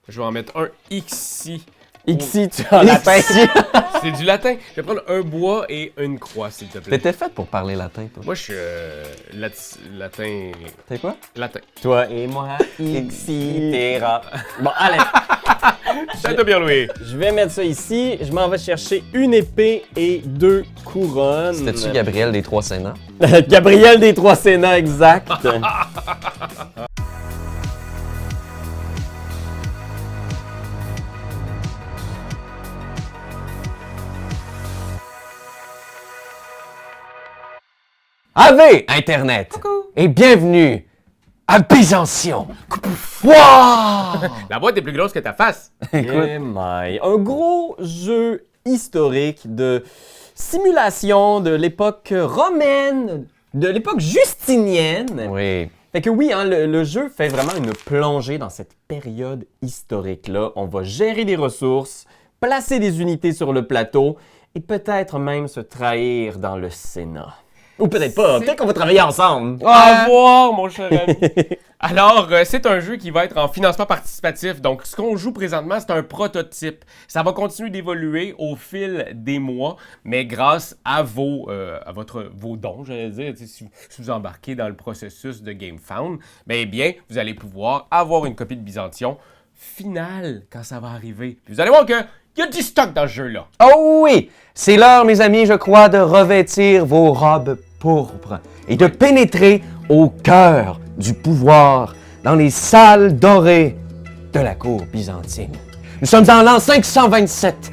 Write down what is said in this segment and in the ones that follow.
Je vais en mettre un ici. Ici, tu as latin. C'est du latin. Je vais prendre un bois et une croix, s'il te plaît. T'étais fait pour parler latin, toi. Moi, je suis latin. T'es quoi? Latin. Toi et moi, etc. Bon, allez. Ça t'a bien loué. Je vais mettre ça ici. Je m'en vais chercher une épée et 2 couronnes. C'était-tu Gabriel des Trois Sénats? Gabriel des Trois Sénats, exact. Ave Internet! Et bienvenue à Byzantion! Wow! La boîte est plus grosse que ta face. Un gros jeu historique de simulation de l'époque romaine, de l'époque justinienne. Oui. Fait que oui, hein, le jeu fait vraiment une plongée dans cette période historique-là. On va gérer les ressources, placer des unités sur le plateau et peut-être même se trahir dans le Sénat. Ou peut-être pas, peut-être qu'on va travailler ensemble. Au revoir, mon cher ami. Alors, c'est un jeu qui va être en financement participatif. Donc, ce qu'on joue présentement, c'est un prototype. Ça va continuer d'évoluer au fil des mois, mais grâce à vos dons, j'allais dire, si vous embarquez dans le processus de GameFound, bien, vous allez pouvoir avoir une copie de Byzantion finale quand ça va arriver. Puis vous allez voir qu'il y a du stock dans ce jeu-là. Oh oui! C'est l'heure, mes amis, je crois, de revêtir vos robes pourpres et de pénétrer au cœur du pouvoir dans les salles dorées de la cour byzantine. Nous sommes en l'an 527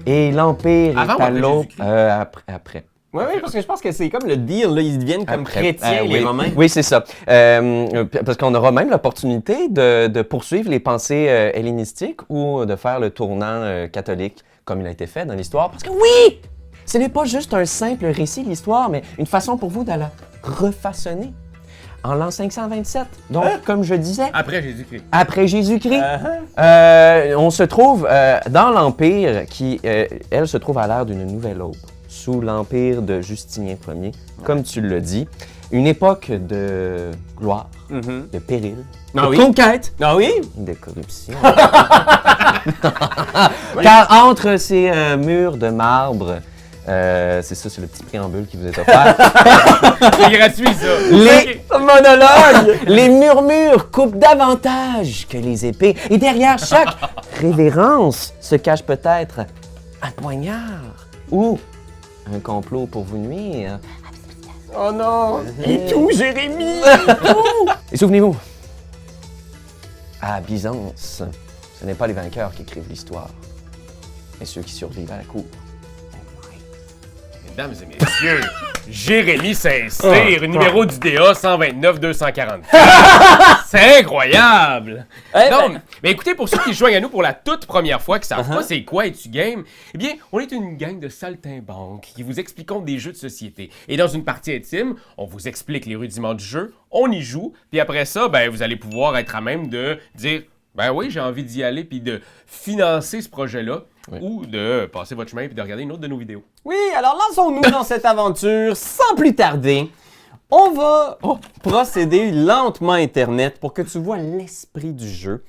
et l'Empire Avant est ou à après l'aube... Jésus-Christ? Après. Oui, parce que je pense que c'est comme le deal, là, ils deviennent comme chrétiens, les oui. Romains. Oui, c'est ça. Parce qu'on aura même l'opportunité de poursuivre les pensées hellénistiques ou de faire le tournant catholique comme il a été fait dans l'histoire. Parce que oui, ce n'est pas juste un simple récit de l'histoire, mais une façon pour vous de la refaçonner. En l'an 527, donc comme je disais, Après Jésus-Christ. après Jésus-Christ, on se trouve dans l'Empire qui, elle, se trouve à l'ère d'une nouvelle aube, sous l'Empire de Justinien Ier, comme tu l'as dit. Une époque de gloire, de péril, de conquête, de corruption. Car entre ces murs de marbre, c'est ça, c'est le petit préambule qui vous est offert. C'est gratuit, ça. Les Monologue! Les murmures coupent davantage que les épées. Et derrière chaque révérence se cache peut-être un poignard ou un complot pour vous nuire. Oh non! Et tout, Jérémy! Et souvenez-vous, à Byzance, ce n'est pas les vainqueurs qui écrivent l'histoire, mais ceux qui survivent à la cour. Mesdames et messieurs, Jérémy Saint-Cyr, numéro du DA 129-240. C'est incroyable! Donc, mais écoutez, pour ceux qui se joignent à nous pour la toute première fois, qui savent pas c'est quoi Es-tu game, eh bien, on est une gang de saltimbanques qui vous expliquons des jeux de société. Et dans une partie intime, on vous explique les rudiments du jeu, on y joue, puis après ça, vous allez pouvoir être à même de dire oui, j'ai envie d'y aller puis de financer ce projet-là. Oui. Ou de passer votre chemin et de regarder une autre de nos vidéos. Oui, alors lançons-nous dans cette aventure sans plus tarder. On va procéder lentement Internet pour que tu vois l'esprit du jeu.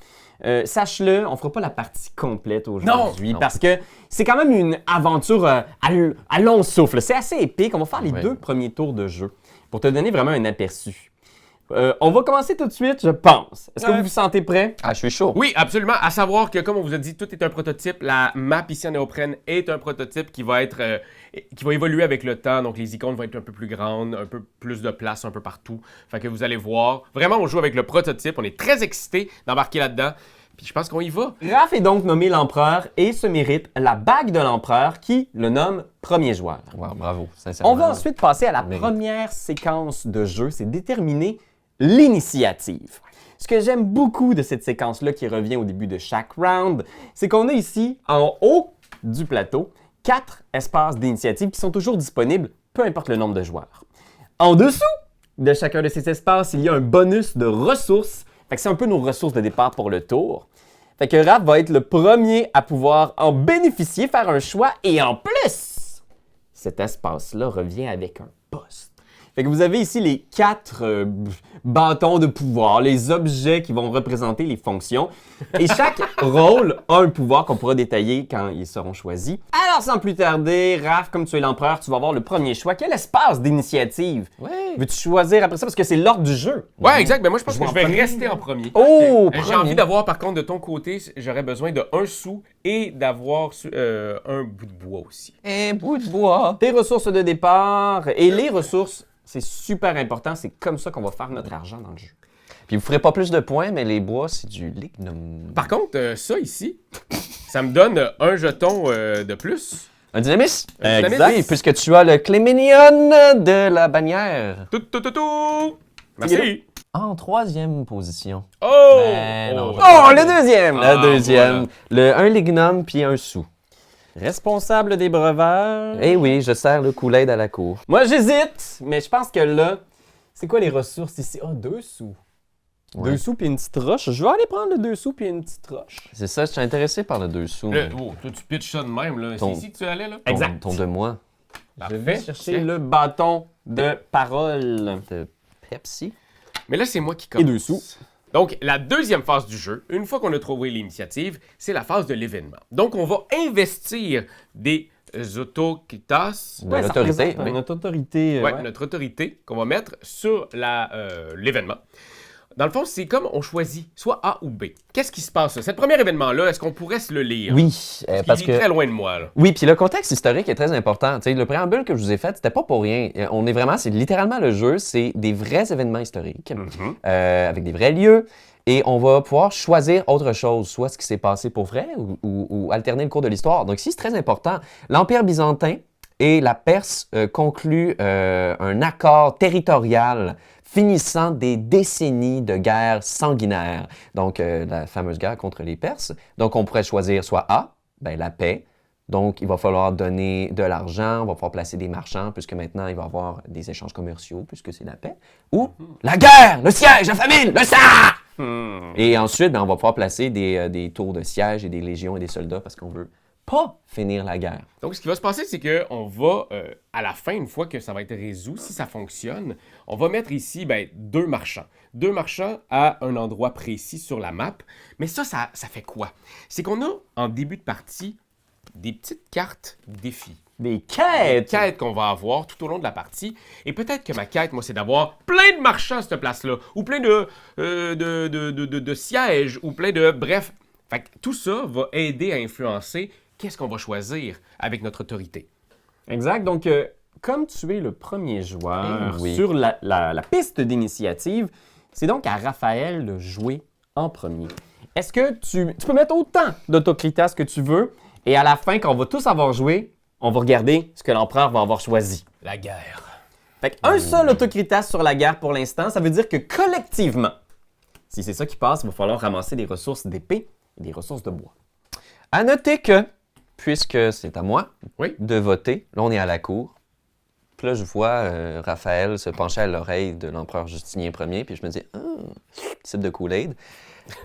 Sache-le, on fera pas la partie complète aujourd'hui parce que c'est quand même une aventure à long souffle. C'est assez épique. On va faire les 2 premiers tours de jeu pour te donner vraiment un aperçu. On va commencer tout de suite, je pense. Est-ce que vous vous sentez prêt? Ah, je suis chaud. Oui, absolument. À savoir que, comme on vous a dit, tout est un prototype. La map ici en néoprène est un prototype qui va évoluer avec le temps. Donc, les icônes vont être un peu plus grandes, un peu plus de place un peu partout. Fait que vous allez voir. Vraiment, on joue avec le prototype. On est très excités d'embarquer là-dedans. Puis je pense qu'on y va. Raph est donc nommé l'empereur et se mérite la bague de l'empereur qui le nomme premier joueur. Wow, bravo, sincèrement. On va ensuite passer à la première séquence de jeu. C'est déterminer l'initiative. Ce que j'aime beaucoup de cette séquence-là qui revient au début de chaque round, c'est qu'on a ici, en haut du plateau, 4 espaces d'initiative qui sont toujours disponibles, peu importe le nombre de joueurs. En dessous de chacun de ces espaces, il y a un bonus de ressources. Fait que c'est un peu nos ressources de départ pour le tour. Fait que Raph va être le premier à pouvoir en bénéficier, faire un choix, et en plus, cet espace-là revient avec un poste. Fait que vous avez ici les 4 bâtons de pouvoir, les objets qui vont représenter les fonctions. Et chaque rôle a un pouvoir qu'on pourra détailler quand ils seront choisis. Alors, sans plus tarder, Raph, comme tu es l'empereur, tu vas avoir le premier choix. Quel espace d'initiative veux-tu choisir après ça? Parce que c'est l'ordre du jeu. Ouais, exact. Mais moi, je pense que je vais premier. rester en premier. Oh, J'ai envie d'avoir, par contre, de ton côté, j'aurais besoin de 1 sou et d'avoir un bout de bois aussi. Un bout de bois. Tes ressources de départ et les ressources, c'est super important. C'est comme ça qu'on va faire notre argent dans le jeu. Puis vous ferez pas plus de points, mais les bois, c'est du lignum. Par contre, ça ici, ça me donne un jeton de plus. Un dynamis? Exact. Oui, puisque tu as le Cléménion de la bannière. Tout. Merci. En 3e position. Oh! Ben non. Oh, le deuxième! La deuxième. Un lignum puis un sou. Responsable des breuvages. Eh oui, je sers le Kool-Aid à la cour. Moi, j'hésite, mais je pense que là, c'est quoi les ressources ici? Ah, 2 sous. Ouais. 2 sous puis une petite roche. Je vais aller prendre le 2 sous puis une petite roche. C'est ça, je suis intéressé par le 2 sous. Oh, toi, tu pitches ça de même, là. Ton- C'est ici que tu allais, là? Exact. Ton de moi. Je vais chercher le bâton de parole. De Pepsi. Mais là, c'est moi qui Et commence. 2 sous. Donc, la deuxième phase du jeu, une fois qu'on a trouvé l'initiative, c'est la phase de l'événement. Donc, on va investir des autocritas, De l'autorité. ça représente Oui. notre autorité. notre autorité, qu'on va mettre sur l'événement. Dans le fond, c'est comme on choisit soit A ou B. Qu'est-ce qui se passe là? Cet premier événement-là, est-ce qu'on pourrait se le lire? Oui, parce Il est que... très loin de moi, là. Oui, puis le contexte historique est très important. Tu sais, le préambule que je vous ai fait, c'était pas pour rien. On est vraiment, c'est littéralement le jeu, c'est des vrais événements historiques, avec des vrais lieux, et on va pouvoir choisir autre chose, soit ce qui s'est passé pour vrai ou alterner le cours de l'histoire. Donc ici, c'est très important. L'Empire byzantin et la Perse concluent un accord territorial finissant des décennies de guerre sanguinaire. Donc, la fameuse guerre contre les Perses. Donc, on pourrait choisir soit A, ben, la paix. Donc, il va falloir donner de l'argent, on va pouvoir placer des marchands, puisque maintenant, il va y avoir des échanges commerciaux, puisque c'est la paix. Ou la guerre, le siège, la famine, le sang! Et ensuite, ben, on va pouvoir placer des tours de siège et des légions et des soldats, parce qu'on veut pas finir la guerre. Donc, ce qui va se passer, c'est qu'on va, à la fin, une fois que ça va être résolu, si ça fonctionne, on va mettre ici 2 marchands. 2 marchands à un endroit précis sur la map. Mais ça fait quoi? C'est qu'on a, en début de partie, des petites cartes défis. Des quêtes! Quêtes qu'on va avoir tout au long de la partie. Et peut-être que ma quête, moi, c'est d'avoir plein de marchands à cette place-là. Ou plein de sièges. Ou plein de... Bref. Fait que tout ça va aider à influencer qu'est-ce qu'on va choisir avec notre autorité. Exact. Donc, comme tu es le premier joueur oui. sur la piste d'initiative, c'est donc à Raphaël de jouer en premier. Est-ce que tu peux mettre autant d'autocritas que tu veux, et à la fin, quand on va tous avoir joué, on va regarder ce que l'empereur va avoir choisi. La guerre. Fait qu'un seul autocritas sur la guerre pour l'instant, ça veut dire que collectivement, si c'est ça qui passe, il va falloir ramasser des ressources d'épée et des ressources de bois. À noter que, puisque c'est à moi Oui. de voter, là, on est à la cour. Puis là, je vois Raphaël se pencher à l'oreille de l'empereur Justinien Ier, puis je me dis, type de Kool-Aid.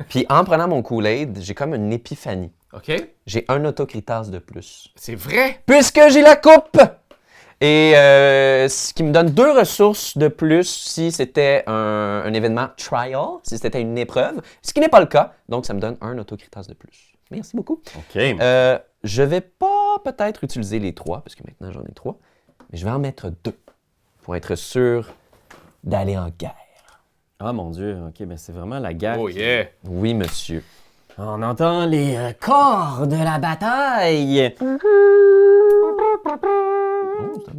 Puis en prenant mon Kool-Aid, j'ai comme une épiphanie. OK? J'ai un autocritas de plus. C'est vrai? Puisque j'ai la coupe! Et ce qui me donne 2 ressources de plus si c'était un événement trial, si c'était une épreuve, ce qui n'est pas le cas. Donc, ça me donne un autocritas de plus. Merci beaucoup. OK. Je vais pas peut-être utiliser les 3, parce que maintenant j'en ai 3, mais je vais en mettre 2 pour être sûr d'aller en guerre. Ah mon Dieu, OK, ben c'est vraiment la guerre. Oh yeah! Oui, monsieur. On entend les corps de la bataille.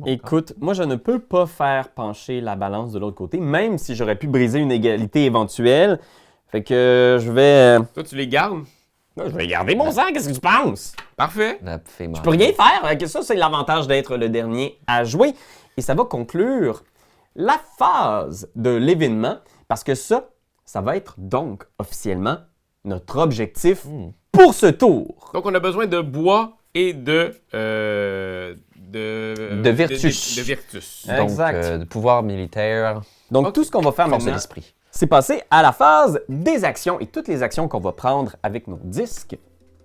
Écoute, moi je ne peux pas faire pencher la balance de l'autre côté, même si j'aurais pu briser une égalité éventuelle. Fait que je vais... Toi, tu les gardes? Je vais garder mon sang, qu'est-ce que tu penses? Parfait. La fée Je peux rien faire, que ça c'est l'avantage d'être le dernier à jouer. Et ça va conclure la phase de l'événement, parce que ça va être donc officiellement notre objectif pour ce tour. Donc, on a besoin de bois et de Virtus. De Virtus. Hein? Donc, Exact. de pouvoir militaire, Donc tout ce qu'on va faire force de maintenant, l'esprit. c'est passer à la phase des actions. Et toutes les actions qu'on va prendre avec nos disques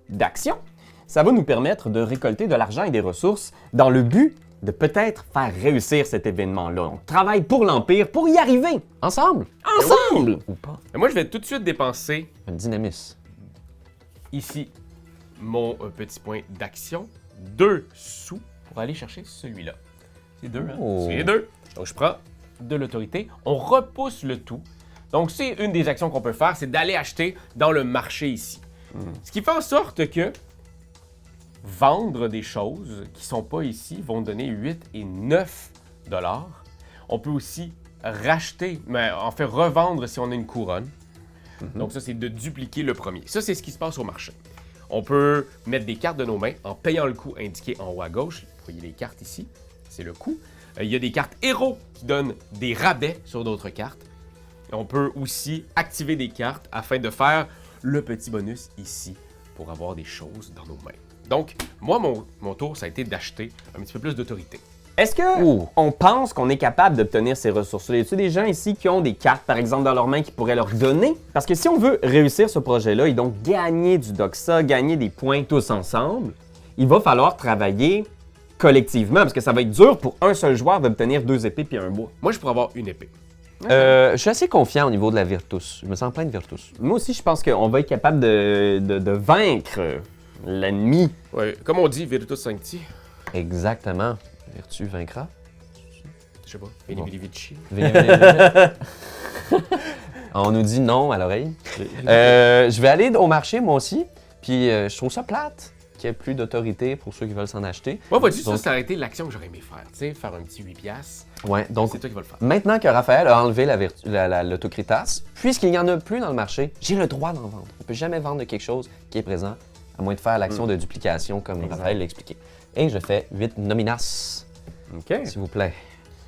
d'action, ça va nous permettre de récolter de l'argent et des ressources dans le but de peut-être faire réussir cet événement-là. On travaille pour l'Empire pour y arriver. Ensemble? Ensemble! Ou pas? Mais moi, je vais tout de suite dépenser Un dynamis. ici mon petit point d'action. 2 sous pour aller chercher celui-là. C'est 2, hein? Oh. C'est 2. Donc, je prends de l'autorité. On repousse le tout. Donc, c'est une des actions qu'on peut faire, c'est d'aller acheter dans le marché ici. Ce qui fait en sorte que vendre des choses qui sont pas ici vont donner 8 et 9 $. On peut aussi racheter, mais en fait revendre si on a une couronne. Donc ça, c'est de dupliquer le premier. Ça, c'est ce qui se passe au marché. On peut mettre des cartes de nos mains en payant le coût indiqué en haut à gauche. Vous voyez les cartes ici, c'est le coût. Il y a des cartes héros qui donnent des rabais sur d'autres cartes. Et on peut aussi activer des cartes afin de faire le petit bonus ici pour avoir des choses dans nos mains. Donc, moi, mon tour, ça a été d'acheter un petit peu plus d'autorité. Est-ce que Ouh. on pense qu'on est capable d'obtenir ces ressources-là? Y a-t-il des gens ici qui ont des cartes, par exemple, dans leurs mains qui pourraient leur donner? Parce que si on veut réussir ce projet-là et donc gagner du Doxa, gagner des points tous ensemble, il va falloir travailler collectivement parce que ça va être dur pour un seul joueur d'obtenir 2 épées puis un bois. Moi, je pourrais avoir une épée. Je suis assez confiant au niveau de la Virtus. Je me sens plein de Virtus. Moi aussi, je pense qu'on va être capable de vaincre l'ennemi. Ouais, comme on dit, Virtus Sancti. Exactement. Vertu vaincra. Je sais pas. Veni Vidi Vici. Venez, venez, venez. On nous dit non à l'oreille. Je vais aller au marché, moi aussi. Puis je trouve ça plate qu'il n'y ait plus d'autorité pour ceux qui veulent s'en acheter. Moi, vois-tu, ça, Donc- ça aurait été l'action que j'aurais aimé faire. Tu sais, faire un petit 8$. Ouais, donc C'est toi qui vas le faire. maintenant que Raphaël a enlevé l'autocritas, puisqu'il n'y en a plus dans le marché, j'ai le droit d'en vendre. On ne peut jamais vendre de quelque chose qui est présent, à moins de faire l'action de duplication comme Raphaël l'a expliqué. Et je fais 8 nominas, OK. s'il vous plaît.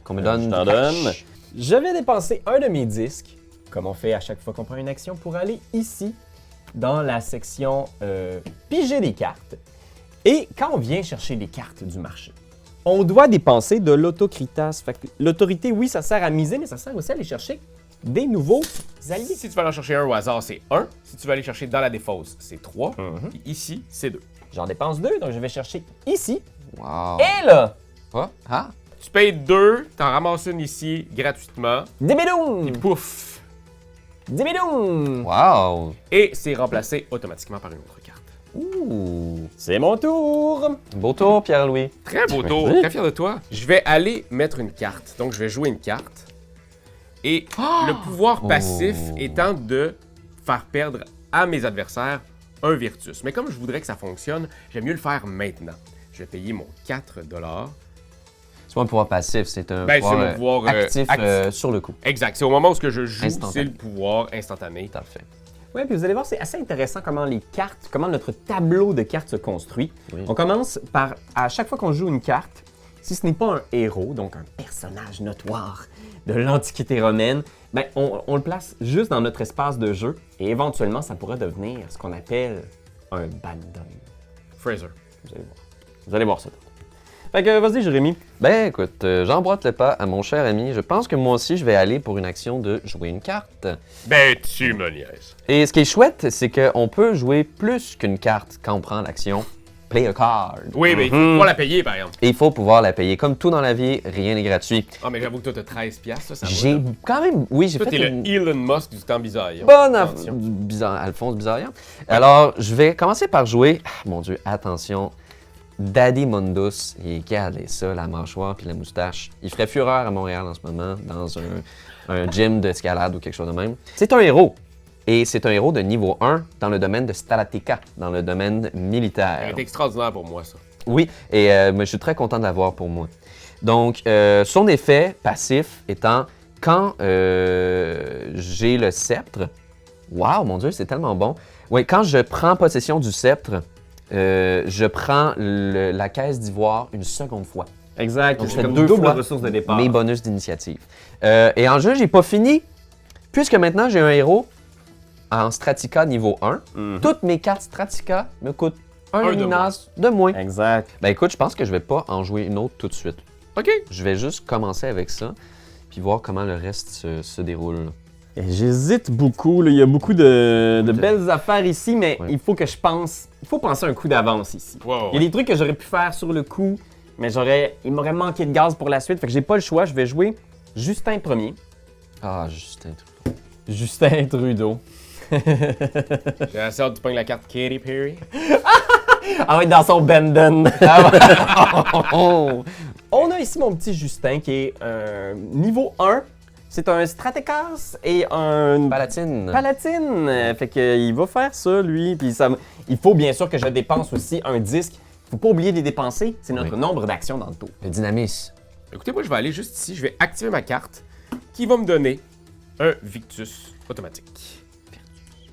Qu'on me donne Je t'en du cash. donne. Je vais dépenser un de mes disques, comme on fait à chaque fois qu'on prend une action, pour aller ici, dans la section piger des cartes. Et quand on vient chercher les cartes du marché, on doit dépenser de l'autocritas. Fait que l'autorité, oui, ça sert à miser, mais ça sert aussi à aller chercher des nouveaux alliés. Si tu vas aller en chercher un au hasard, c'est 1. Si tu vas aller chercher dans la défausse, c'est 3. Puis ici, c'est 2. J'en dépense 2, donc je vais chercher ici. Wow. Et là, Ah, ah. Tu payes 2, t'en ramasses une ici gratuitement. dibidoum! Pouf! Dibidoum! Wow. Et c'est remplacé automatiquement par une autre carte. Ouh. C'est mon tour! Beau tour, Pierre-Louis. Très beau tour, très fier de toi. Je vais aller mettre une carte. Donc, je vais jouer une carte. Et le pouvoir passif Oh. étant de faire perdre à mes adversaires un Virtus. Mais comme je voudrais que ça fonctionne, j'aime mieux le faire maintenant. Je vais payer mon 4 $. C'est pas un pouvoir passif, c'est un Ben, c'est pouvoir, mon pouvoir, actif actif. sur le coup. Exact. C'est au moment où je joue, Instantané. c'est le pouvoir instantané. Parfait. Oui, puis vous allez voir, c'est assez intéressant comment les cartes, comment notre tableau de cartes se construit. Oui. On commence par, à chaque fois qu'on joue une carte, si ce n'est pas un héros, donc un personnage notoire de l'Antiquité romaine, ben, on le place juste dans notre espace de jeu et éventuellement, ça pourrait devenir ce qu'on appelle un bandom. Fraser. Vous allez voir. Vous allez voir ça. Fait que, vas-y, Jérémy. Ben écoute, j'emboîte le pas à mon cher ami. Je pense que moi aussi, je vais aller pour une action de jouer une carte. Ben, tu me niaises. Et ce qui est chouette, c'est qu'on peut jouer plus qu'une carte quand on prend l'action Play a card. Oui, mais il faut pouvoir la payer, par exemple. Et il faut pouvoir la payer. Comme tout dans la vie, rien n'est gratuit. Ah, mais j'avoue que toi, t'as 13$, ça va. J'ai là. quand même, oui, j'ai Toi, fait t'es une le Elon Musk du temps bizarre. bonne Attention. bizarre, Alphonse Bizarrian. Alors, je vais commencer par jouer, mon Dieu, attention, Daddy Mundus. Et regardez ça, la mâchoire puis la moustache. Il ferait fureur à Montréal en ce moment, dans un gym d'escalade ou quelque chose de même. C'est un héros. Et c'est un héros de niveau 1 dans le domaine de Stalateca, dans le domaine Ça militaire. va être extraordinaire pour moi, ça. Oui, et mais je suis très content de l'avoir pour moi. Donc, son effet passif étant, quand j'ai le sceptre, waouh, mon Dieu, c'est tellement bon. Oui, quand je prends possession du sceptre, je prends la caisse d'ivoire une seconde fois. Exact. Donc, je C'est fais comme 2 double fois ressources de départ. mes bonus d'initiative. Et en jeu, j'ai pas fini, puisque maintenant j'ai un héros en Stratica niveau 1. Toutes mes cartes Stratica me coûtent un Un de luminas de moins. Exact. Ben écoute, je pense que je vais pas en jouer une autre tout de suite. OK. Je vais juste commencer avec ça, puis voir comment le reste se déroule. Et j'hésite beaucoup. Là. Il y a beaucoup de belles affaires ici, mais Ouais. il faut que je pense. Il faut penser un coup d'avance ici. Wow, Il y a des trucs que j'aurais pu faire sur le coup, mais il m'aurait manqué de gaz pour la suite, fait que j'ai pas le choix, je vais jouer Justin premier. Ah, Justin Trudeau. Justin Trudeau. J'ai assez hâte de prendre la carte Katy Perry. Ah oui, dans son Benden. Oh! On a ici mon petit Justin qui est niveau 1. C'est un Strategas et un Palatine. Palatine. Fait que il va faire ça, lui. Puis il faut bien sûr que je dépense aussi un disque. Faut pas oublier de les dépenser. C'est notre nombre d'actions dans le tour. Le dynamisme. Écoutez, moi, je vais aller juste ici. Je vais activer ma carte qui va me donner un Victus automatique.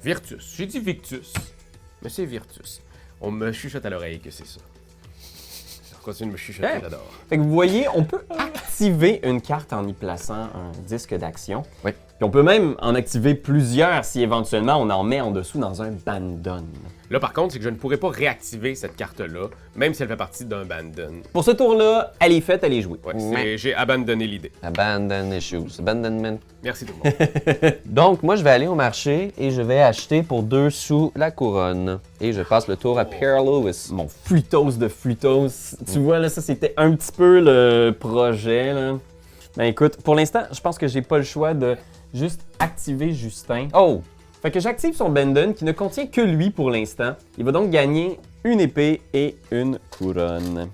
Virtus. J'ai dit Victus, mais c'est Virtus. On me chuchote à l'oreille que c'est ça. On continue de me chuchoter, j'adore. Fait que vous voyez, on peut activer une carte en y plaçant un disque d'action. Oui. Puis on peut même en activer plusieurs si éventuellement on en met en dessous dans un bandon. Là, par contre, c'est que je ne pourrais pas réactiver cette carte-là, même si elle fait partie d'un abandon. Pour ce tour-là, elle est faite, elle est jouée. Ouais, j'ai abandonné l'idée. Abandon issues. Abandonment. Merci tout le monde. Donc, moi, je vais aller au marché et je vais acheter pour 2 sous la couronne. Et je passe le tour à Pierre Lewis. Mon Flutos de Flutos. Tu vois, là, ça, c'était un petit peu le projet, là. Ben écoute, pour l'instant, je pense que j'ai pas le choix de juste activer Justin. Oh! Fait que j'active son Benden qui ne contient que lui pour l'instant. Il va donc gagner une épée et une couronne.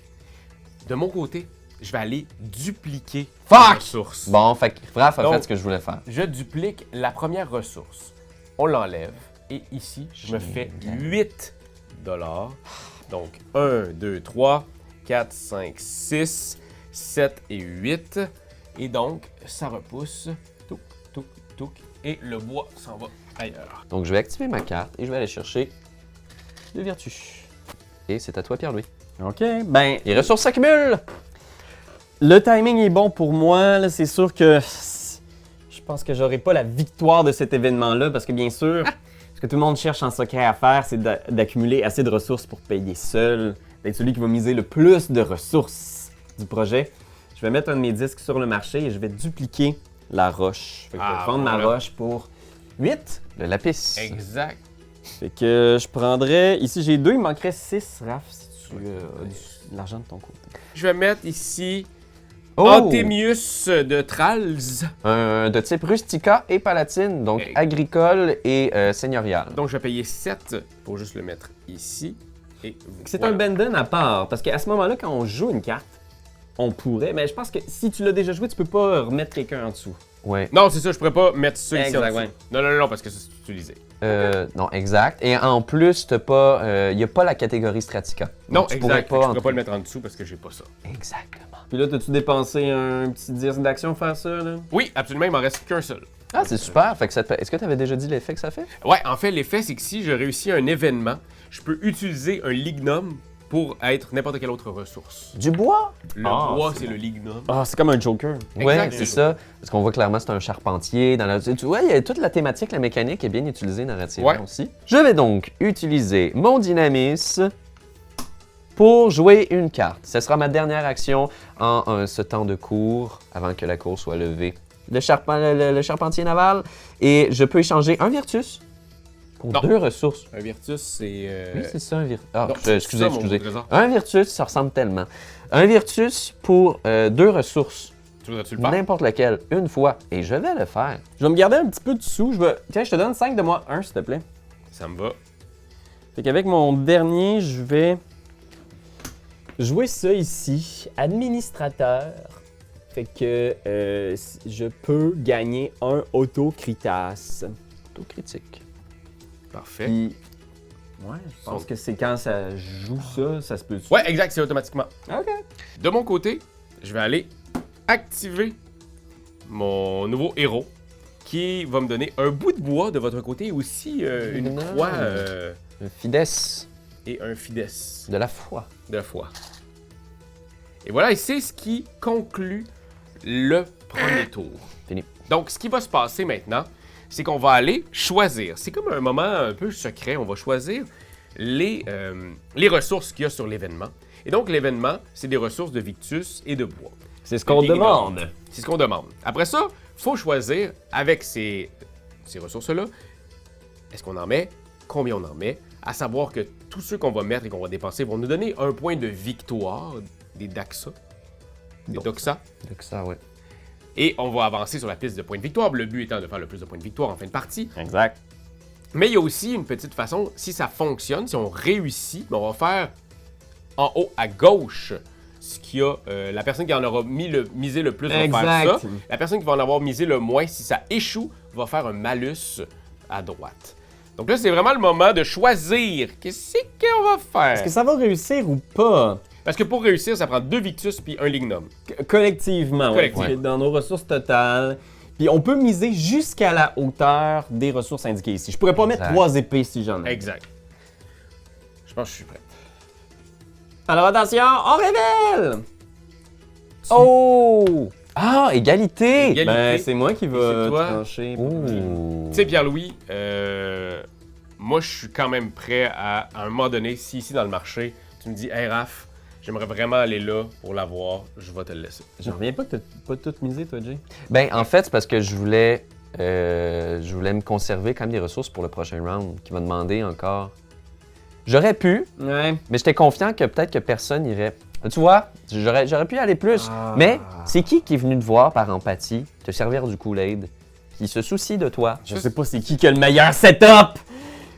De mon côté, je vais aller dupliquer Fuck! la ressource. Bon, fait que Raph a Donc, fait ce que je voulais faire. Je duplique la première ressource. On l'enlève. Et ici, je me fais 8 $. Donc, 1, 2, 3, 4, 5, 6, 7 et 8. Et donc, ça repousse. Touc, touc, touc. Et le bois s'en va ailleurs. Donc, je vais activer ma carte et je vais aller chercher 2 vertus. Et c'est à toi, Pierre-Louis. OK, ben Les ressources s'accumulent! le timing est bon pour moi. Là, c'est sûr que je pense que j'aurai pas la victoire de cet événement-là parce que bien sûr, ce que tout le monde cherche en secret à faire, c'est d'accumuler assez de ressources pour payer seul, d'être celui qui va miser le plus de ressources du projet. Je vais mettre un de mes disques sur le marché et je vais dupliquer la roche. Fait que je vais prendre ma roche pour 8. Le lapis. Exact. Fait que je prendrais... Ici, j'ai 2, il me manquerait 6, Raph, si tu as de l'argent de ton côté. Je vais mettre ici Oh! Antémius de Trals. De type rustica et palatine, donc agricole et seigneurial. Donc, je vais payer 7 pour juste le mettre ici. Et C'est voilà. un Benden à part, parce qu'à ce moment-là, quand on joue une carte, on pourrait, mais je pense que si tu l'as déjà joué, tu peux pas remettre quelqu'un en dessous. Ouais. Non, c'est ça, je pourrais pas mettre ça ici. Exact, en dessous. ouais. Non, parce que c'est utilisé. Non, exact. Et en plus, t'as pas, y a pas la catégorie Stratica. Non, Donc, tu exact. pourrais Je pourrais entrer. pas le mettre en dessous parce que j'ai pas ça. Exactement. Puis là, t'as-tu dépensé un petit disque d'action pour faire ça, là? Oui, absolument, il m'en reste qu'un seul. Ah, c'est super. Fait que est-ce que tu avais déjà dit l'effet que ça fait? Ouais, en fait, l'effet, c'est que si je réussis un événement, je peux utiliser un lignum pour être n'importe quelle autre ressource. Du bois? Le Ah, bois, c'est c'est le lignum. Ah, c'est comme un Joker. Ouais, Exact. c'est ça. Parce qu'on voit clairement c'est un charpentier. Dans la... Tu vois, il y a toute la thématique, la mécanique est bien utilisée narrativement Ouais. aussi. Je vais donc utiliser mon dynamisme pour jouer une carte. Ce sera ma dernière action en ce temps de cours, avant que la cour soit levée. Le charpentier naval. Et je peux échanger un Virtus pour Non. 2 ressources. Un Virtus, c'est. Oui, c'est ça, un Virtus. Ah, non, c'est excusez, ça, mon excusez. trésor. Un Virtus, ça ressemble tellement. Un Virtus pour 2 ressources. Tu voudrais-tu le faire? N'importe lequel, une fois. Et je vais le faire. Je vais me garder un petit peu de sous. Tiens, je te donne 5 de moi 1, s'il te plaît. Ça me va. Fait qu'avec mon dernier, je vais jouer ça ici. Administrateur. Fait que je peux gagner un autocritas. Autocritique. Parfait. Puis, ouais, je pense que c'est quand ça joue ça se peut. Ouais, exact, c'est automatiquement. OK. De mon côté, je vais aller activer mon nouveau héros qui va me donner un bout de bois de votre côté et aussi une Non. croix Un Fides et un fides de la foi. de foi. Et voilà, et c'est ce qui conclut le premier tour. Fini. Donc, ce qui va se passer maintenant, c'est qu'on va aller choisir. C'est comme un moment un peu secret. On va choisir les ressources qu'il y a sur l'événement. Et donc, l'événement, c'est des ressources de Victus et de bois. C'est ce qu'on Bien demande. C'est ce qu'on demande. Après ça, il faut choisir avec ces ressources-là, est-ce qu'on en met, combien on en met, à savoir que tous ceux qu'on va mettre et qu'on va dépenser vont nous donner un point de victoire des Daxa. Des Doxa. Donc ça, ouais. Et on va avancer sur la piste de points de victoire. Le but étant de faire le plus de points de victoire en fin de partie. Exact. Mais il y a aussi une petite façon, si ça fonctionne, si on réussit, on va faire en haut à gauche ce qu'il y a, la personne qui en aura misé le plus va faire ça. La personne qui va en avoir misé le moins, si ça échoue, va faire un malus à droite. Donc là, c'est vraiment le moment de choisir qu'est-ce qu'on va faire. Est-ce que ça va réussir ou pas? Parce que pour réussir, ça prend 2 Victus puis un Lignum. Collectivement, Collectivement. ouais. Dans nos ressources totales. Puis on peut miser jusqu'à la hauteur des ressources indiquées ici. Je pourrais pas mettre 3 épées si j'en ai. Exact. Je pense que je suis prêt. Alors attention, on révèle! Oh! Ah, égalité! Égalité. Ben, c'est moi qui Et va c'est toi. trancher. Ouh. Tu sais, Pierre-Louis, moi, je suis quand même prêt à un moment donné, si ici dans le marché, tu me dis, hey Raph, j'aimerais vraiment aller là pour l'avoir, je vais te le laisser. J'en reviens pas que t'as pas tout misé, toi, Jay. Ben, en fait, c'est parce que je voulais me conserver quand même des ressources pour le prochain round, qui va demander encore. J'aurais pu, Ouais. mais j'étais confiant que peut-être que personne irait. Tu vois, j'aurais pu y aller plus. Ah. Mais c'est qui est venu te voir par empathie, te servir du Kool-Aid, qui se soucie de toi? Je sais pas c'est qui a le meilleur setup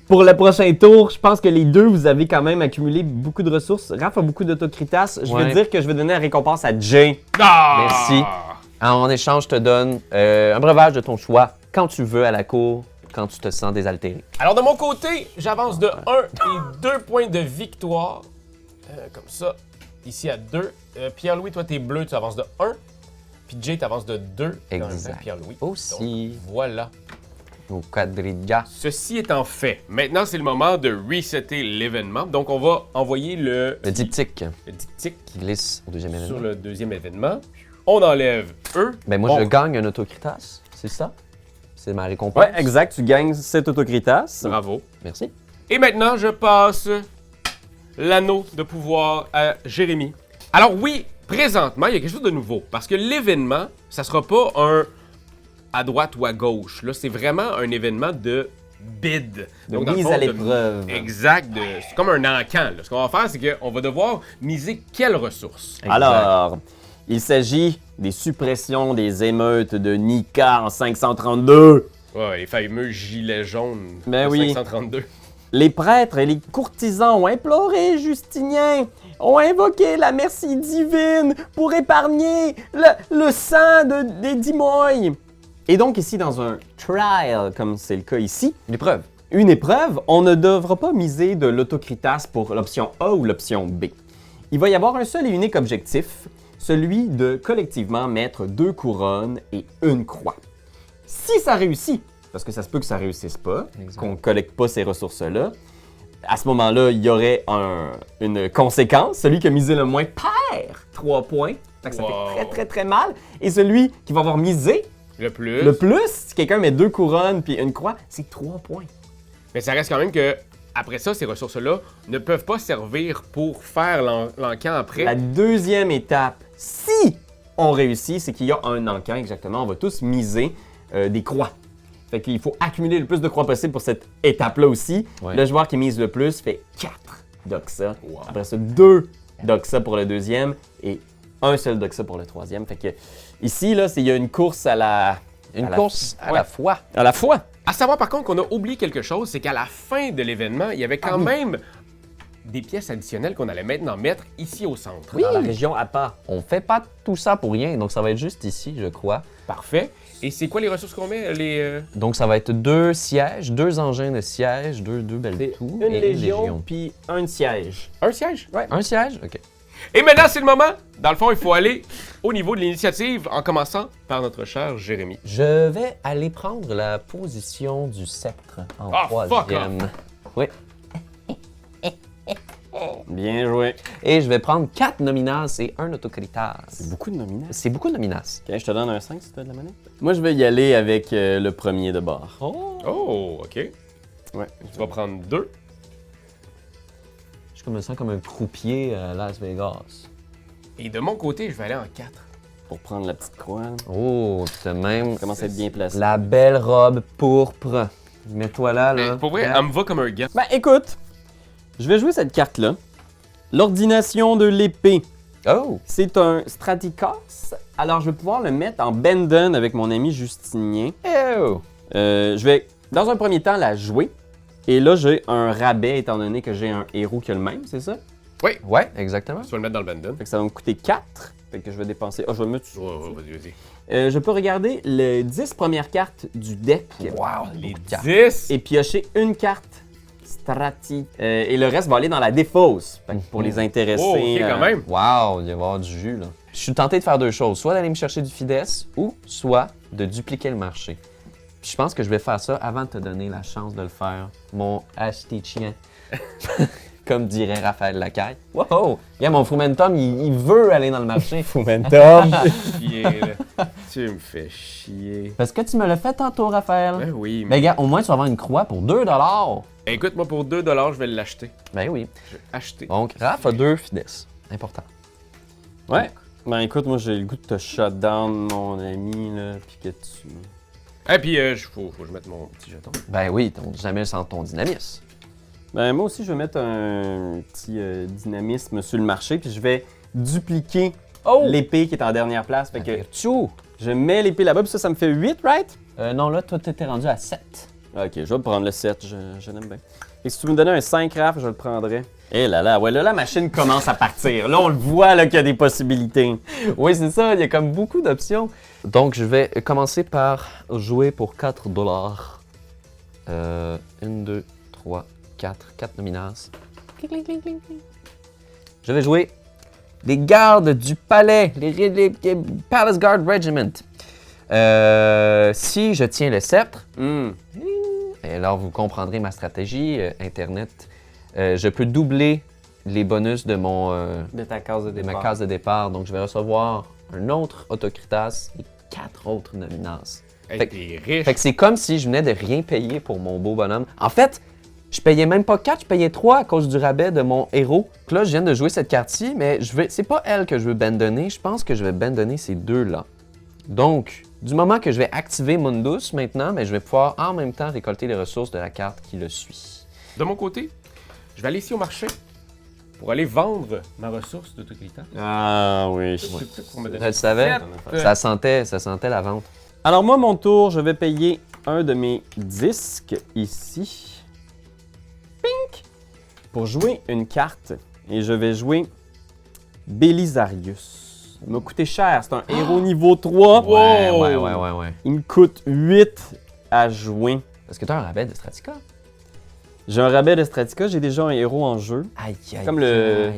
pour le prochain tour. Je pense que les deux, vous avez quand même accumulé beaucoup de ressources. Raph a beaucoup d'autocritas. Je Ouais. vais dire que je vais donner la récompense à Jay. Ah! Merci. En échange, je te donne un breuvage de ton choix quand tu veux à la cour, quand tu te sens désaltéré. Alors, de mon côté, j'avance de 1 et 2 points de victoire. Comme ça. Ici à 2. Pierre-Louis, toi, t'es bleu, tu avances de 1. Puis Jay, t'avances de 2. Exact. Pierre-Louis. Aussi. Donc, voilà. Au quadrilla. Ceci étant fait, maintenant, c'est le moment de resetter l'événement. Donc, on va envoyer Le diptyque le diptyque qui glisse au deuxième événement. sur le deuxième événement. On enlève eux. Ben moi, On- je gagne un autocritas, c'est ça? C'est ma récompense? Ouais, exact. Tu gagnes 7 autocritas. Bravo. Merci. Et maintenant, je passe l'anneau de pouvoir à Jérémy. Alors oui, présentement, il y a quelque chose de nouveau. Parce que l'événement, ça sera pas un à droite ou à gauche. Là, c'est vraiment un événement de bid. De dans le mise fond, à l'épreuve. Exact. C'est comme un encan. Là. Ce qu'on va faire, c'est qu'on va devoir miser quelles ressources? Exact. Alors, il s'agit des suppressions des émeutes de Nika en 532. Ouais, les fameux gilets jaunes Ben de oui. 532. Les prêtres et les courtisans ont imploré Justinien, ont invoqué la merci divine pour épargner le sang des Dimoy. Et donc ici, dans un trial, comme c'est le cas ici, L'épreuve. une épreuve, on ne devra pas miser de l'autocritas pour l'option A ou l'option B. Il va y avoir un seul et unique objectif, celui de collectivement mettre 2 couronnes et 1 croix. Si ça réussit, parce que ça se peut que ça réussisse pas, Exact. qu'on ne collecte pas ces ressources-là, à ce moment-là, il y aurait une conséquence. Celui qui a misé le moins perd 3 points. Fait que ça Wow. fait très, très, très mal. Et celui qui va avoir misé Le plus. le plus, si quelqu'un met 2 couronnes puis 1 croix, c'est 3 points. Mais ça reste quand même que, après ça, ces ressources-là ne peuvent pas servir pour faire l'encan après. La deuxième étape, si on réussit, c'est qu'il y a un encan exactement. On va tous miser des croix. Fait qu'il faut accumuler le plus de croix possible pour cette étape-là aussi. Ouais. Le joueur qui mise le plus fait 4 doxa. Wow. Après ça, 2 doxa pour le deuxième et un seul doxa pour le troisième. Fait que ici, là, il y a une course à la... Une course à la fois. À la fois. À savoir par contre qu'on a oublié quelque chose, c'est qu'à la fin de l'événement, il y avait quand même des pièces additionnelles qu'on allait maintenant mettre ici au centre. Dans la région à part. On fait pas tout ça pour rien, donc ça va être juste ici, je crois. Parfait. Et c'est quoi les ressources qu'on met? Donc ça va être 2 sièges, 2 engins de siège, 2 belles tours Une et légion puis un siège. Un siège? Ouais. Un siège? OK. Et maintenant, c'est le moment. Dans le fond, il faut aller au niveau de l'initiative en commençant par notre cher Jérémy. Je vais aller prendre la position du sceptre en Ah, fuck troisième. Oui. Bien joué. Et je vais prendre 4 nominas et 1 autocritas. C'est beaucoup de nominats. C'est beaucoup de nominas. Ok, je te donne un 5 si tu as de la manette. Moi, je vais y aller avec le premier de bord. Oh! Oh, OK. Ouais. Tu vas prendre 2. Je me sens comme un croupier à Las Vegas. Et de mon côté, je vais aller en 4. Pour prendre la petite croix. Oh, tu as même Ça commence à être bien placé. la belle robe pourpre. Mets-toi là, là. Mais pour vrai, elle me va comme un gars. Ben écoute, je vais jouer cette carte-là. L'ordination de l'épée. Oh! C'est un Straticos. Alors, je vais pouvoir le mettre en Benden avec mon ami Justinien. Oh! Je vais, dans un premier temps, la jouer. Et là, j'ai un rabais, étant donné que j'ai un héros qui a le même, c'est ça? Ouais, exactement. Tu vas le mettre dans le bundle. Fait que ça va me coûter 4. Fait que je vais dépenser... je vais le mettre... Vas-y. je peux regarder les 10 premières cartes du deck. Wow! Les cartes. 10. Et piocher une carte Strati. Et le reste va aller dans la défausse. Fait que pour les intéresser... Oh, ok, quand même. Wow, il va y avoir du jus, là. Je suis tenté de faire deux choses. Soit d'aller me chercher du Fides ou soit de dupliquer le marché. Puis je pense que je vais faire ça avant de te donner la chance de le faire, mon chien. Comme dirait Raphaël Lacaille. Wow! Regarde, mon Frumentum, il veut aller dans le marché. Momentum. Chier, là. Tu me fais chier. Parce que tu me l'as fait tantôt, Raphaël. Ben oui. Ben, gars, au moins, tu vas avoir une croix pour 2 $. Écoute, moi, pour 2 $, je vais l'acheter. Ben oui. Je vais acheter. Donc, Raph a 2 Fides. Important. Ouais. Ben écoute, moi j'ai le goût de te shutdown, mon ami, là, pis que tu... Et puis, faut que je mette mon petit jeton. Ben oui, jamais sans ton dynamisme. Ben moi aussi, je vais mettre un petit dynamisme sur le marché, puis je vais dupliquer l'épée qui est en dernière place. Fait que Tchou! je mets l'épée là-bas, puis ça me fait 8, right? Non, là, toi, t'étais rendu à 7. Ok, je vais prendre le 7, je l'aime bien. Et si tu me donnais un 5 Raph, je le prendrais. Eh là là, ouais, là, la machine commence à partir. Là, on le voit, là, qu'il y a des possibilités. Oui, c'est ça, il y a comme beaucoup d'options. Donc, je vais commencer par jouer pour 4 $. 1, 2, 3, 4 nominals. Je vais jouer les gardes du palais, les Palace Guard Regiment. Si je tiens le sceptre, et alors vous comprendrez ma stratégie Internet. Je peux doubler les bonus de De ta case de ma départ. case de départ. Donc, je vais recevoir un autre autocritas et 4 autres nominals. Hey, Fait- t'es riche. Fait que c'est comme si je venais de rien payer pour mon beau bonhomme. En fait, je payais même pas 4, je payais 3 à cause du rabais de mon héros. Puis là, je viens de jouer cette carte-ci, mais c'est pas elle que je veux bandonner. Je pense que je vais bandonner ces deux-là. Donc, du moment que je vais activer Mundus maintenant, mais je vais pouvoir en même temps récolter les ressources de la carte qui le suit. De mon côté, je vais aller ici au marché pour aller vendre ma ressource de toute l'état. Ah oui. Pour me donner Je le savais, sept. ça sentait la vente. Alors moi, mon tour, je vais payer un de mes disques ici. Pink! Pour jouer une carte. Et je vais jouer Belisarius. Il m'a coûté cher, c'est un héros niveau 3. Ouais. Il me coûte 8 à jouer. Parce que tu as un rabais de Stratica. J'ai un rabais de Stratica, j'ai déjà un héros en jeu. Aïe, Comme le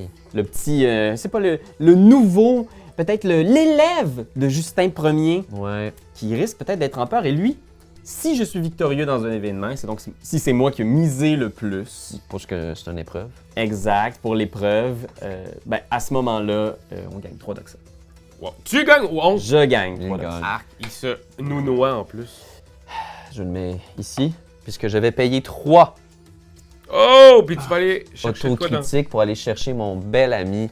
petit... c'est pas le nouveau, peut-être l'élève de Justin Ier, Ouais. qui risque peut-être d'être en peur. Et lui, si je suis victorieux dans un événement, c'est donc si c'est moi qui ai misé le plus, Parce que c'est une épreuve. exact, pour l'épreuve, ben à ce moment-là, on gagne 3 d'Oxa. Wow. Tu gagnes ou 11. Je gagne Il 3 gagne. d'Oxa. Ah, il se nounoie en plus. Je le mets ici, puisque je vais payer 3 Oh, puis tu vas aller chercher quoi dans... autocritiques pour aller chercher mon bel ami,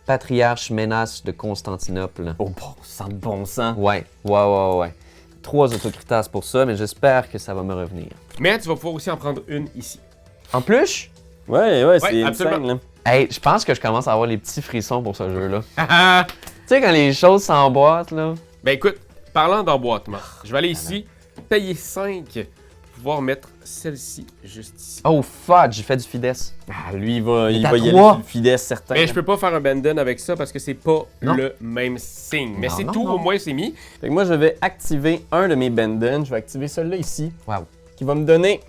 Patriarche Ménas de Constantinople. Oh bon sang de bon sang. Ouais. 3 autocritas pour ça, mais j'espère que ça va me revenir. Mais tu vas pouvoir aussi en prendre une ici. En plus, Ouais, c'est absolument. insane, là. hey, je pense que je commence à avoir les petits frissons pour ce jeu-là. Ah, Tu sais, quand les choses s'emboîtent, là. ben écoute, parlant d'emboîtement, je vais aller ici, payer 5 pour pouvoir mettre celle-ci juste ici. Oh, fudge, j'ai fait du Fides. Ah, lui, il va y à aller 3. sur le Fides, certain. Mais je peux pas faire un bandon avec ça parce que c'est pas Non. le même signe. Mais Non, c'est non, tout, non. au moins c'est mis. Fait que moi, je vais activer un de mes Benden. Je vais activer celui-là ici, Wow. qui va me donner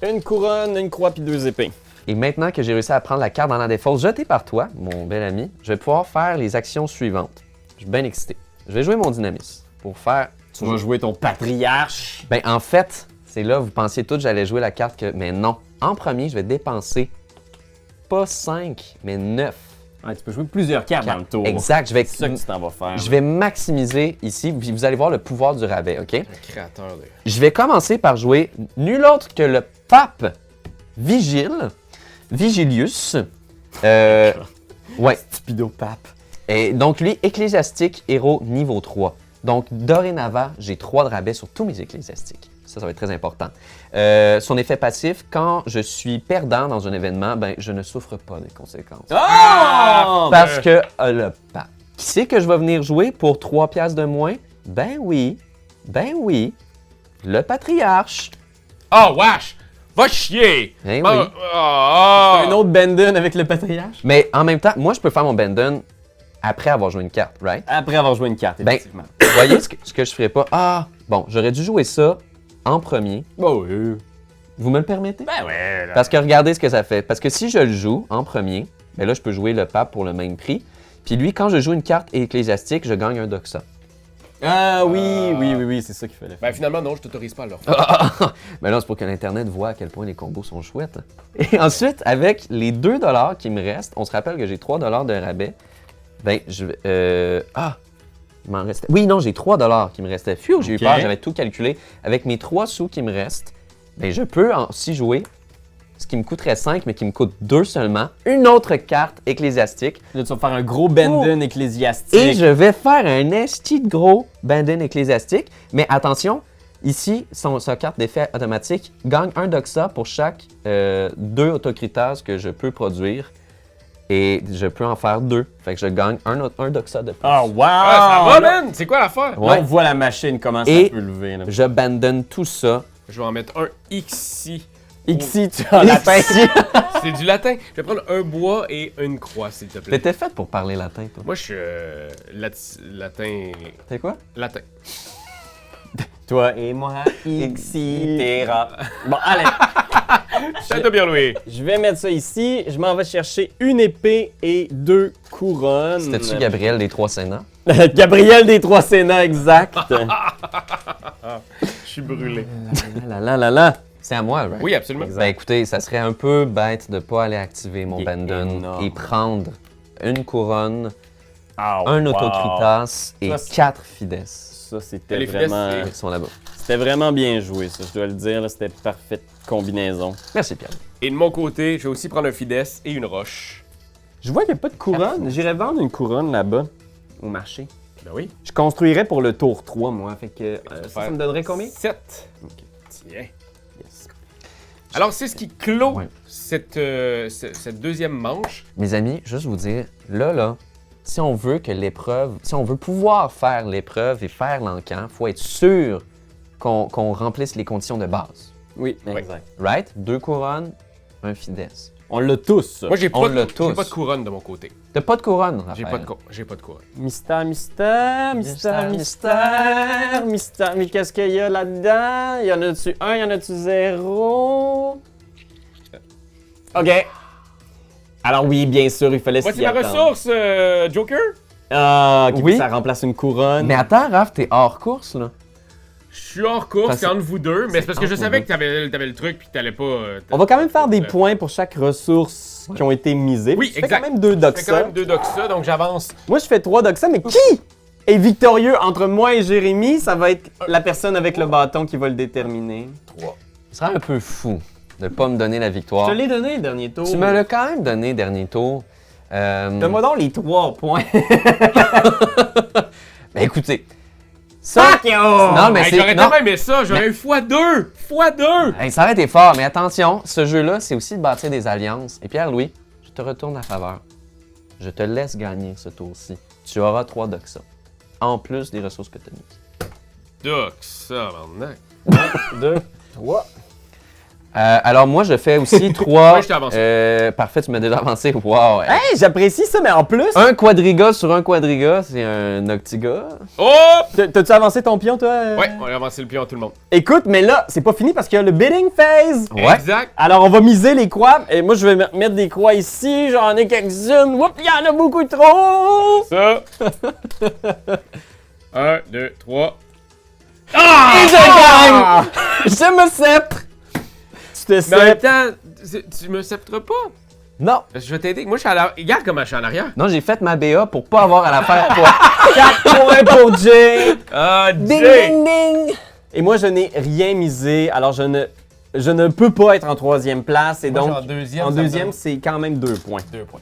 une couronne, une croix puis 2 épées. Et maintenant que j'ai réussi à prendre la carte dans la défausse jetée par toi, mon bel ami, je vais pouvoir faire les actions suivantes. Je suis bien excité. Je vais jouer mon dynamisme pour faire... Tu vas jouer ton patriarche. Ben, en fait, c'est là, vous pensiez tous que j'allais jouer la carte que... Mais non. En premier, je vais dépenser pas 5, mais 9. Ouais, tu peux jouer plusieurs cartes dans le tour. Exact. C'est ça que tu t'en vas faire. Je vais maximiser ici. Puis vous allez voir le pouvoir du rabais, OK? Un créateur de... Je vais commencer par jouer nul autre que le pape Vigilius. Ouais. Stupido pape. Et donc, lui, ecclésiastique, héros niveau 3. Donc, dorénavant, j'ai 3 de rabais sur tous mes ecclésiastiques. Ça va être très important. Son effet passif, quand je suis perdant dans un événement, ben, je ne souffre pas des conséquences. Parce que qui c'est que je vais venir jouer pour 3 piastres de moins? Ben oui, le patriarche. Oh, wesh! Va chier! Eh oui. Un autre Benden avec le patriarche? Mais en même temps, moi, je peux faire mon Benden après avoir joué une carte, right? Après avoir joué une carte, Ben, effectivement. vous voyez ce que je ferais pas? Ah, bon, j'aurais dû jouer ça en premier. Bon, oui. Vous me le permettez? Ben ouais, là. Parce que regardez ce que ça fait. Parce que si je le joue en premier, ben là, je peux jouer le pape pour le même prix. Puis lui, quand je joue une carte ecclésiastique, je gagne un doxa. Ah oui, c'est ça qu'il fallait faire. Ben finalement, non, je t'autorise pas alors. Mais là, c'est pour que l'Internet voit à quel point les combos sont chouettes. Et ensuite, avec les 2 $ qui me restent, on se rappelle que j'ai 3 $ de rabais. Ben, je vais. Il m'en restait. Oui, non, j'ai 3 $ qui me restaient. Phew, j'ai eu peur, j'avais tout calculé. Avec mes 3 sous qui me restent, ben, je peux aussi jouer ce qui me coûterait 5, mais qui me coûte 2 seulement, une autre carte ecclésiastique. Là, tu vas faire un gros Benden ecclésiastique. Et je vais faire un esti de gros Banden ecclésiastique. Mais attention, ici, sa carte d'effet automatique gagne un doxa pour chaque 2 autocritères que je peux produire. Et je peux en faire 2. Fait que je gagne un doxa de plus. Oh, wow! Ah, ça va, man! C'est quoi l'affaire? Ouais. Là, on voit la machine, comment Et ça peut lever. Là. Je bandonne tout ça. Je vais en mettre un ici. Ixi, tu as la tête. C'est du latin. Je vais prendre un bois et une croix, s'il te plaît. T'étais faite pour parler latin, toi. Moi, je suis latin. C'est quoi? Latin. Toi et moi, Ixi, Terra. Bon, allez. Ça t'a bien loué. Je vais mettre ça ici. Je m'en vais chercher une épée et 2 couronnes. C'était-tu Gabriel des Trois Sénats? Gabriel des Trois Sénats, exact. Je suis brûlé. là. C'est à moi, right? Oui, absolument. Ben écoutez, ça serait un peu bête de pas aller activer mon Il est Bandon énorme. et prendre une couronne, Oh, un wow. autocritas et Ça, c'est- 4 fides. Ça, c'était Les fidèles, vraiment... Ils sont là-bas. C'était vraiment bien joué, ça. Je dois le dire, là, c'était parfaite combinaison. Merci, Pierre. Et de mon côté, je vais aussi prendre un fides et une roche. Je vois qu'il n'y a pas de couronne. J'irais vendre une couronne là-bas, au marché. Ben oui. Je construirais pour le tour 3, moi. Fait que vas ça faire me donnerait combien? 7. Ok. Tiens. Yes. Alors, c'est ce qui clôt Ouais. cette deuxième manche. Mes amis, juste vous dire, là, si on veut que l'épreuve, si on veut pouvoir faire l'épreuve et faire l'encan, faut être sûr qu'on remplisse les conditions de base. Oui, Ouais. exact. Right? 2 couronnes, un fides. On l'a tous, ça. Moi, j'ai On pas, l'a j'ai tous. pas de couronne de mon côté. T'as pas de couronne, Raphaël? J'ai pas de couronne. Mystère. Mais qu'est-ce qu'il y a là-dedans? Y en a-tu un, y en a-tu 0? OK. Alors oui, bien sûr, il fallait Moi, s'y c'est ma attendre. ressource, Joker. Ah, ok, Oui. ça remplace une couronne. Mais attends, Raph, t'es hors course, là. Je suis hors course, Parce- c'est entre vous deux, mais c'est parce que je entre savais vous que t'avais le truc puis que t'allais pas. On va quand même faire des Euh, points pour chaque ressource qui ont été misées. Oui, Tu fais exact. quand même 2 Je fais quand doxa. même 2 doxa, donc j'avance. Moi, je fais 3 doxa, mais qui est victorieux entre moi et Jérémy? Ça va être la personne avec le bâton qui va le déterminer. 3. Ce serait un peu fou de pas me donner la victoire. Je te l'ai donné le dernier tour. Tu me l'as quand même donné dernier tour. Donne-moi donc les 3 points. Ben écoutez, ça... Fuck you! Non, mais Hey, c'est... j'aurais non. tellement aimé ça, j'aurais eu x2! x2! Hey, ça aurait été fort, mais attention, ce jeu-là, c'est aussi de bâtir des alliances. Et Pierre-Louis, je te retourne la faveur. Je te laisse gagner ce tour-ci. Tu auras 3 doxa. En plus des ressources que tu as mises. Doxa, maintenant. 2, 3. Alors moi, je fais aussi 3... Ouais, je t'ai avancé. Parfait, tu m'as déjà avancé. Wow! Hey, j'apprécie ça, mais en plus, Un quadriga sur un quadriga, c'est un octiga. Oh! t'as-tu avancé ton pion, toi? Ouais, on a avancé le pion à tout le monde. Écoute, mais là, c'est pas fini parce qu'il y a le bidding phase. Ouais. Exact. Alors, on va miser les croix. Et moi, je vais mettre des croix ici. J'en ai quelques-unes. Oups, il y en a beaucoup trop. Ça. 1, 2, 3. Et je gagne! Je me sceptre! Tu te Mais en même sais. temps, tu me sceptres pas. Non. Parce que je vais t'aider. Moi, je suis à l'arrière. Regarde comment je suis en arrière. Non, j'ai fait ma BA pour pas avoir à la faire toi. 4 points pour Jay. Ah, Ding, Jay! ding, ding! Et moi, je n'ai rien misé. Alors, je ne peux pas être en 3e place. Et Moi, donc, je suis en deuxième, en ça me deuxième, donne c'est quand même 2 points. 2 points.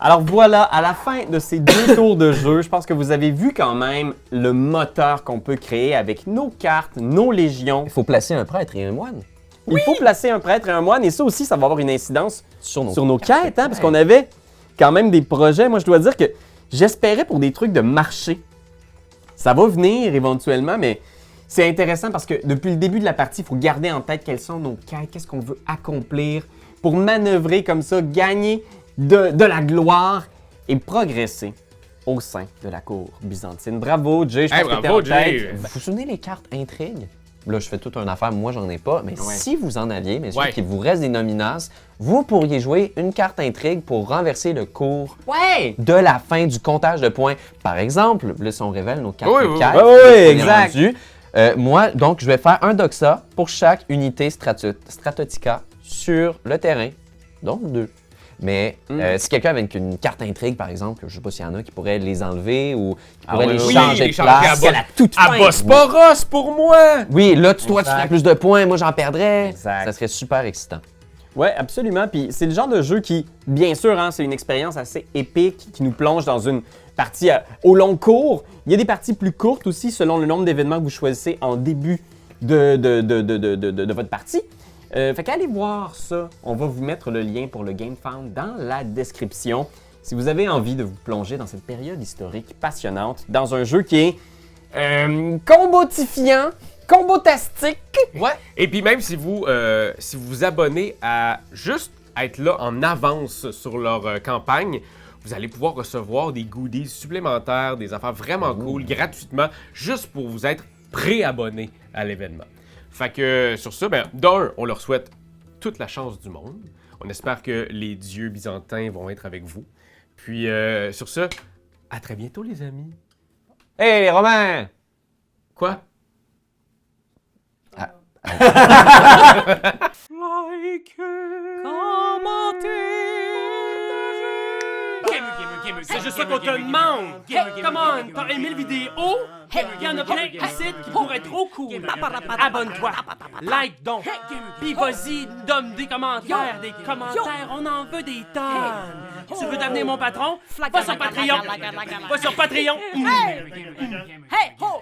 Alors voilà, à la fin de ces 2 tours de jeu, je pense que vous avez vu quand même le moteur qu'on peut créer avec nos cartes, nos légions. Il faut placer un prêtre et un moine. Il faut placer un prêtre et un moine, et ça aussi, ça va avoir une incidence Sur nos quêtes, hein, parce qu'on avait quand même des projets. Moi, je dois dire que j'espérais pour des trucs de marché. Ça va venir éventuellement, mais c'est intéressant parce que depuis le début de la partie, il faut garder en tête quelles sont nos quêtes, qu'est-ce qu'on veut accomplir pour manœuvrer comme ça, gagner de la gloire et progresser au sein de la cour byzantine. Bravo, Jay, je pense que t'es en tête. Vous vous souvenez les cartes intrigues? Là, je fais toute une affaire, moi, j'en ai pas. Mais si vous en aviez, mais qu'il vous reste des nominasses, vous pourriez jouer une carte intrigue pour renverser le cours de la fin du comptage de points. Par exemple, là, si on révèle nos cartes de quête, oui, exact. Moi, donc, je vais faire un doxa pour chaque unité Stratotica sur le terrain. Donc, 2. Mais si quelqu'un avait une carte intrigue, par exemple, je sais pas s'il y en a qui pourraient les enlever ou qui pourraient les changer de place. À Bosporos pour moi! Oui, là, toi, tu ferais plus de points, moi, j'en perdrais. Exact. Ça serait super excitant. Oui, absolument. Puis c'est le genre de jeu qui, bien sûr, hein, c'est une expérience assez épique qui nous plonge dans une partie au long cours. Il y a des parties plus courtes aussi, selon le nombre d'événements que vous choisissez en début de votre partie. Fait qu'allez voir ça. On va vous mettre le lien pour le GameFound dans la description. Si vous avez envie de vous plonger dans cette période historique passionnante, dans un jeu qui est combotifiant, combotastique. Ouais. Et puis même si vous vous abonnez à juste être là en avance sur leur campagne, vous allez pouvoir recevoir des goodies supplémentaires, des affaires vraiment cool, gratuitement, juste pour vous être préabonné à l'événement. Fait que sur ça, d'un, on leur souhaite toute la chance du monde. On espère que les dieux byzantins vont être avec vous. Puis sur ça, à très bientôt les amis. Hey, les Romains! Quoi? C'est juste ça qu'on te demande! Hey, come on! T'as aimé le vidéo? Hey, y'en a plein ici qui pourraient être trop cool! Abonne-toi! Like donc! Pis vas-y, donne des commentaires! Des commentaires, on en veut des tonnes! Tu veux devenir mon patron? Va sur Patreon! Va sur Patreon! Hey!